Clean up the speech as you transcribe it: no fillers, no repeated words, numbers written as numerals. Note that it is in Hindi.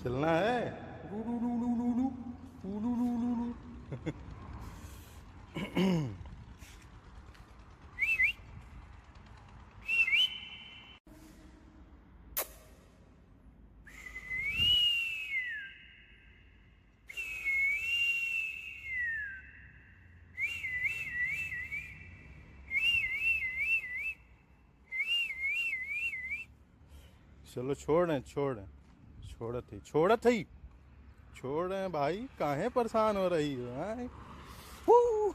चलना है। चलो छोड़ थी छोड़ भाई, काहे परेशान हो रही हो?